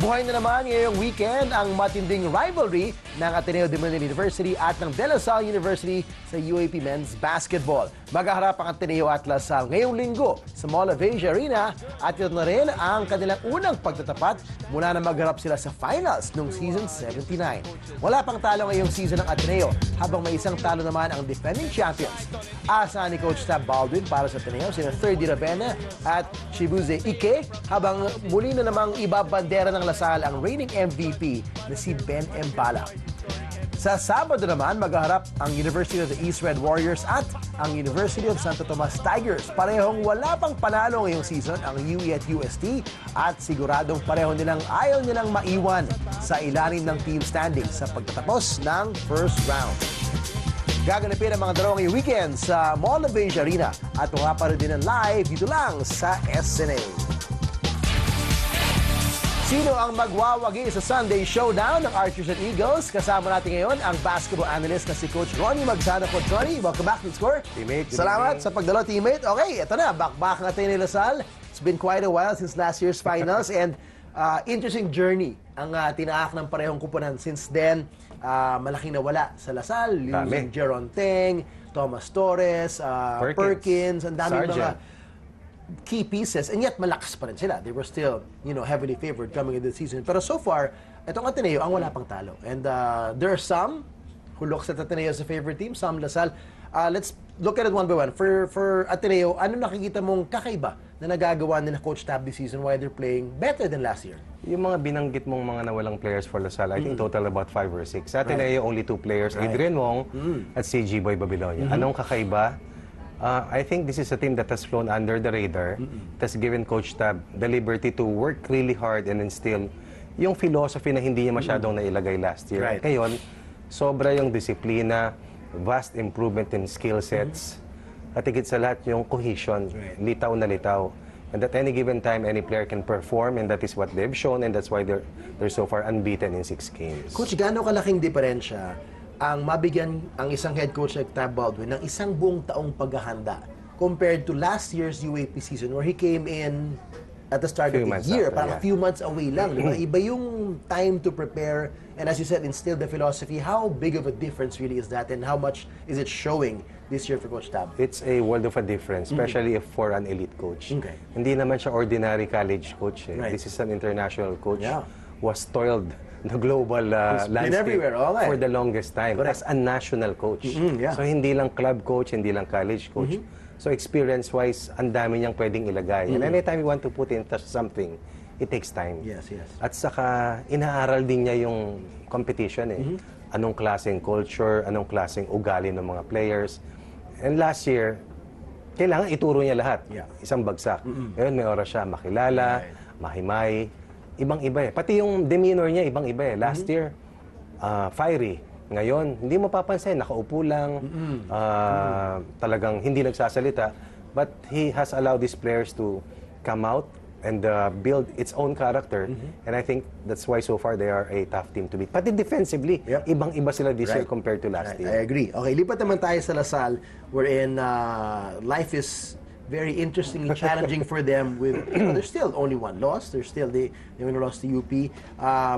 Buhay na naman ngayong weekend ang matinding rivalry ng Ateneo de Manila University at ng DLSU University sa UAAP Men's Basketball. Maghaharap ang Ateneo at LaSalle ngayong linggo sa Mall of Asia Arena at ito na rin ang kanilang unang pagtatapat mula na magharap sila sa finals noong season 79. Wala pang talo ngayong season ng Ateneo habang may isang talo naman ang defending champions. Asahan ni Coach Tab Baldwin para sa Ateneo sina 3rd Ravena at Chibuze Ike habang muli na namang ibabandera ng LaSalle ang reigning MVP na si Ben Embala. Sa Sabado naman, maghaharap ang University of the East Red Warriors at ang University of Santo Tomas Tigers. Parehong wala pang panalo ngayong season ang UE at UST at siguradong pareho nilang ayaw nilang maiwan sa ilalim ng team standings sa pagtatapos ng first round. Gaganapin ang mga dalawa ngayong weekend sa Mall of Asia Arena at mapaparoon din ang live dito lang sa SNA. Sino ang magwawagi sa Sunday Showdown ng Archers and Eagles? Kasama natin ngayon ang basketball analyst na si Coach Ronnie Magsadoc. Coach Ronnie, welcome back to the score. Teammate, salamat sa pagdalo, teammate. Okay, ito na. Back natin ni LaSalle. It's been quite a while since last year's finals and interesting journey ang tinaak ng parehong kupunan. Since then, malaking nawala sa LaSalle. Losing Jeron Teng, Thomas Torres, Perkins, ang daming mga key pieces, and yet malakas pa rin sila. They were still, heavily favored coming into the season. Pero so far, itong Ateneo ang wala pang talo. And there are some who looks at Ateneo as a favorite team, some LaSalle. Let's look at it one by one. For Ateneo, ano nakikita mong kakaiba na nagagawa nila Coach Tab this season while they're playing better than last year? Yung mga binanggit mong mga nawalang players for LaSalle, I think total about 5 or 6. Sa Ateneo, only 2 players, Adrian Wong at si G-Boy Babilonia. Anong kakaiba? I think this is a team that has flown under the radar, has given Coach Tab the liberty to work really hard and instill yung philosophy na hindi niya masyadong nailagay last year. Ngayon, sobra yung disiplina, vast improvement in skill sets, at higit sa lahat yung cohesion, litaw na litaw. And at any given time, any player can perform, and that is what they've shown, and that's why they're so far unbeaten in 6 games. Coach, gaano kalaking diferensya ang mabigyan ang isang head coach like Tab Baldwin ng isang buong taong paghahanda compared to last year's UAAP season where he came in at the start of the year, parang a few months away lang. Diba? Iba yung time to prepare and as you said, instill the philosophy. How big of a difference really is that and how much is it showing this year for Coach Tab? It's a world of a difference, especially if for an elite coach. Hindi naman siya ordinary college coach. This is an international coach who was toiled the global landscape for the longest time as a national coach. So hindi lang club coach, hindi lang college coach. So experience-wise, ang dami niyang pwedeng ilagay. And anytime you want to put into something, it takes time. At saka inaaral din niya yung competition Anong klaseng culture, anong klaseng ugali ng mga players. And last year, kailangan ituro niya lahat. Isang bagsak. Ngayon may oras siya makilala, mahimay. Ibang-iba Pati yung demeanor niya, ibang-iba Last year, fiery. Ngayon, hindi mo papansin, nakaupo lang, talagang hindi nagsasalita. But he has allowed these players to come out and build its own character. And I think that's why so far they are a tough team to beat. Pati defensively, ibang-iba sila this year compared to last year. I agree. Okay, lipat naman tayo sa LaSalle wherein life is very interestingly challenging for them with, there's still only one loss. They only lost to UP.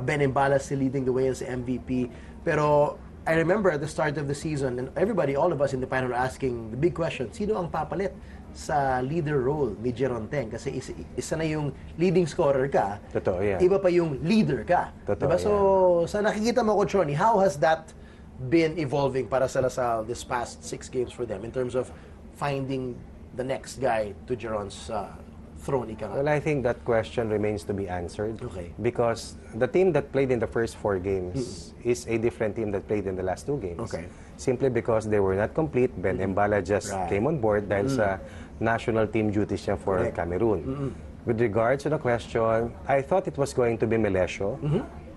Ben Embala still leading the way as MVP. Pero I remember at the start of the season, and everybody, all of us in the panel are asking the big question, sino ang papalit sa leader role ni Jeron Teng? Kasi isa na yung leading scorer ka, iba pa yung leader ka. Diba? So, sa nakikita mo, Coach Ronnie, how has that been evolving para sa LaSalle this past 6 games for them in terms of finding the next guy to Jeron's throne? Well, I think that question remains to be answered. Because the team that played in the first 4 games is a different team that played in the last 2 games. Simply because they were not complete. Ben Embala just came on board dahil sa national team duties niya for Cameroon. With regards to the question, I thought it was going to be Melesio.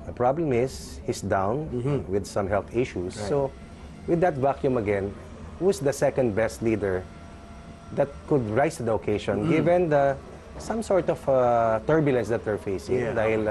The problem is, he's down with some health issues. So, with that vacuum again, who's the second best leader that could rise to the occasion given some sort of turbulence that they're facing dahil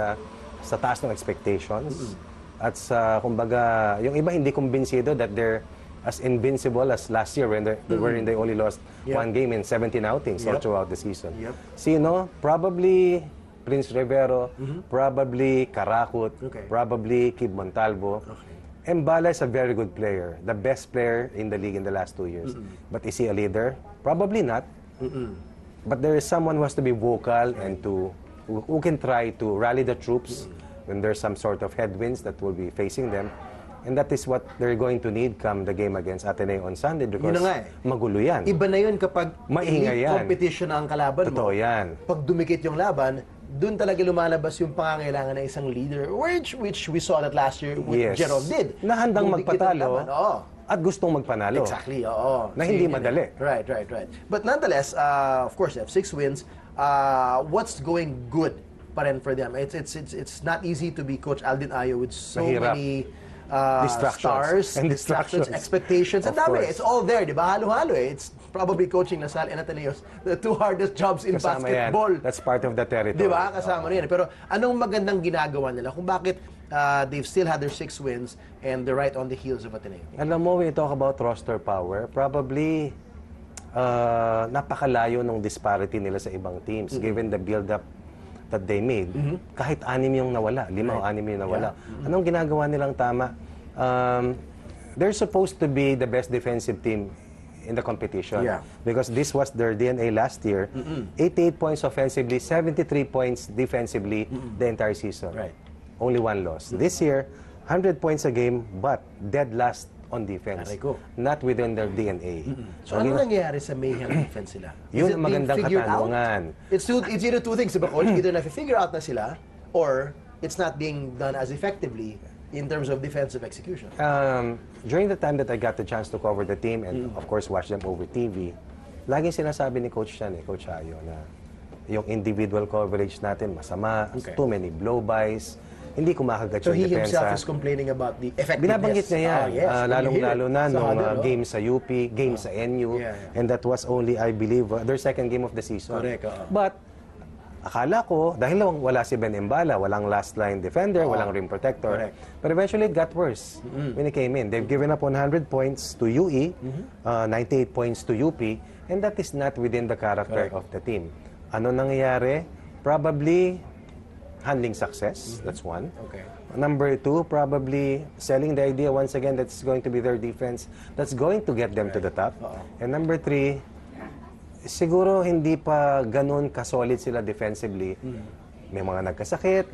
sa taas ng expectations at sa kumbaga yung iba hindi kumbinsido that they're as invincible as last year when they only lost 1 game in 17 outings all throughout the season. Sino? Probably Prince Rivero, probably Karakut, probably Kib Montalvo. Mbala is a very good player, the best player in the league in the last 2 years. But is he a leader? Probably not. But there is someone who has to be vocal and who can try to rally the troops when there's some sort of headwinds that will be facing them. And that is what they're going to need come the game against Ateneo on Sunday because magulo yan. Iba na yun kapag maingay yan. Competition ang kalaban mo. Totoo yan. Pag dumikit yung laban, doon talaga lumalabas yung pangangailangan ng isang leader, which we saw that last year what Jerome did. Na handang magpatalo at gustong magpanalo. Exactly, oo. Na hindi madali. Right. But nonetheless, of course, they have 6 wins. What's going good pa rin for them? It's not easy to be Coach Aldin Ayo with so many distractions, expectations. Ang dami. It's all there, di ba? Halo-halo eh. It's probably coaching Lasal and Ateneos, the 2 hardest jobs in kasama basketball. Yan. That's part of the territory. Di ba? Kasama yan. Pero anong magandang ginagawa nila? Kung bakit they've still had their 6 wins and they're right on the heels of Ateneo? Alam mo, when you talk about roster power, probably napakalayo ng disparity nila sa ibang teams given the build-up that they made. Kahit 6 yung nawala, 5 o 6 yung nawala. Anong ginagawa nilang tama? They're supposed to be the best defensive team in the competition. Because this was their DNA last year. 88 points offensively, 73 points defensively the entire season. Only 1 loss. This year, 100 points a game, but dead last on defense. Not within their DNA. So ano nangyayari sa mayhem defense sila? Yun ang magandang katanungan. It's either 2 things, diba, Coach? Either na-figure out na sila, or it's not being done as effectively in terms of defensive execution. During the time that I got the chance to cover the team and of course watch them over TV, laging sinasabi ni Coach Chan, Coach Ayo, na yung individual coverage natin masama, too many blow-bys, hindi kumakagat yung depensa. So he himself is complaining about the effectiveness. Binabanggit niya yan. Lalong-lalo na nung game sa UP, game sa NU, and that was only, I believe, their 2nd game of the season. Correct. But akala ko, dahil wala si Ben Mbala, walang last line defender, walang rim protector. But eventually it got worse when he came in. They've given up 100 points to UE, 98 points to UP, and that is not within the character of the team. Ano nangyayari? Probably handling success, that's 1. Number 2, probably selling the idea once again that's going to be their defense, that's going to get them to the top. And number 3, siguro hindi pa ganun ka-solid sila defensively. May mga nagkasakit,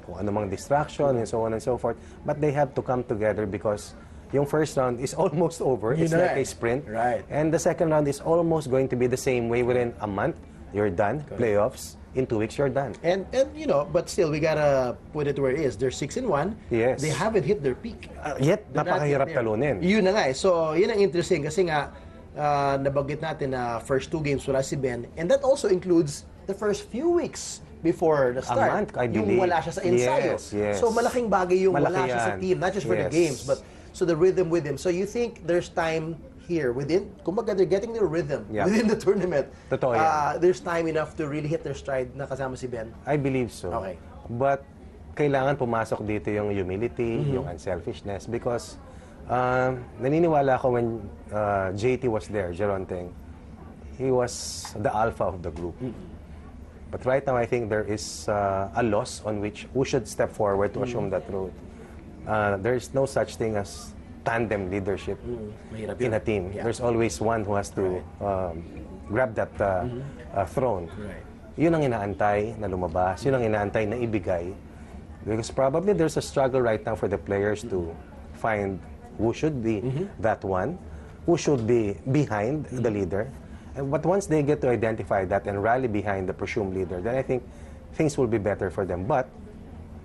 kung anumang distraction, and so on and so forth. But they have to come together because yung first round is almost over. It's like a sprint. And the second round is almost going to be the same way. Within a month, you're done. Playoffs. In 2 weeks, you're done. And you know, but still, we gotta put it where it is. They're 6-1. Yes. They haven't hit their peak. Yet, napakahirap talunin. Yun na nga eh. So, yun ang interesting kasi nga, nabanggit natin na first 2 games wala si Ben. And that also includes the first few weeks before the start. A month, I believe. Yung wala siya sa ensayo. Yes. So, malaking bagay yung Malaki wala siya sa team. Not just for the games, but so the rhythm with him. So, you think there's time here within, kumbaga they're getting their rhythm within the tournament. Totoo yan. There's time enough to really hit their stride na kasama si Ben. I believe so. But kailangan pumasok dito yung humility, yung unselfishness because naniniwala ako when JT was there, Geronteng, he was the alpha of the group. But right now I think there is a loss on which who should step forward to assume that role. There is no such thing as tandem leadership in a team. There's always one who has to grab that throne. Yun ang inaantay na lumabas, yun ang inaantay na ibigay. Because probably there's a struggle right now for the players to find who should be that one, who should be behind the leader. But once they get to identify that and rally behind the presumed leader, then I think things will be better for them. But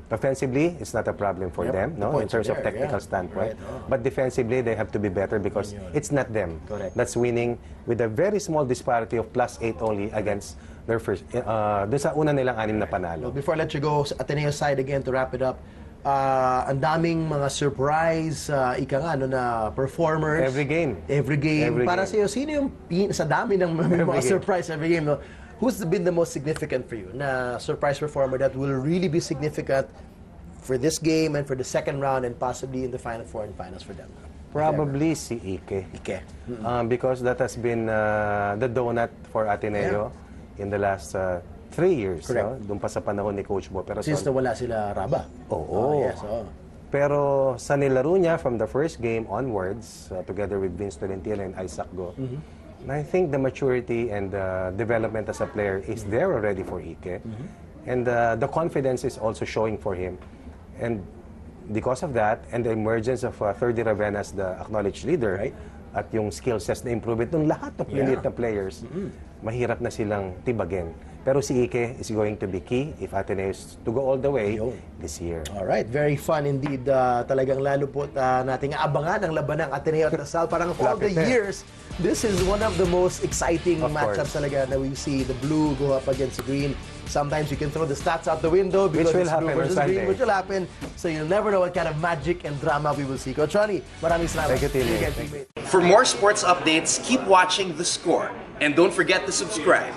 offensively, it's not a problem for them, no, in terms of technical standpoint. But defensively, they have to be better because it's not them that's winning with a very small disparity of +8 only against their first, doon sa una nilang 6 na panalo. Before I let you go, Ateneo side again to wrap it up, ang daming mga surprise, ika nga, no, na performers. Every game. Para sa'yo, sino yung sa dami ng mga surprise every game, no? Who's been the most significant for you na surprise performer that will really be significant for this game and for the second round and possibly in the Final Four and finals for them? Probably si Ike. Because that has been the donut for Ateneo in the last 3 years. No? Doon pa sa panahon ni Coach Bo. Pero since nawala sila Raba. Oo. Yes, Pero sa nilaro niya from the first game onwards, together with Vince Tolentino and Isaac Go, I think the maturity and the development as a player is there already for Ike. And the confidence is also showing for him. And because of that, and the emergence of Thirdy Ravenna as the acknowledged leader, at yung skill sets na improvement ng lahat ng elite na players, mahirap na silang tibagin. Pero si Ike is going to be key if Ateneo is to go all the way this year. Alright, very fun indeed. Talagang lalo po nating abangan ang laban ng Ateneo at Lasal. Parang of all the years, this is one of the most exciting matchups talaga na we see. The blue go up against the green. Sometimes you can throw the stats out the window because which will it's happen blue versus green, which will happen. So you'll never know what kind of magic and drama we will see. Coach Ronnie, maraming salamat. Thank you, teammate. For more sports updates, keep watching The Score. And don't forget to subscribe.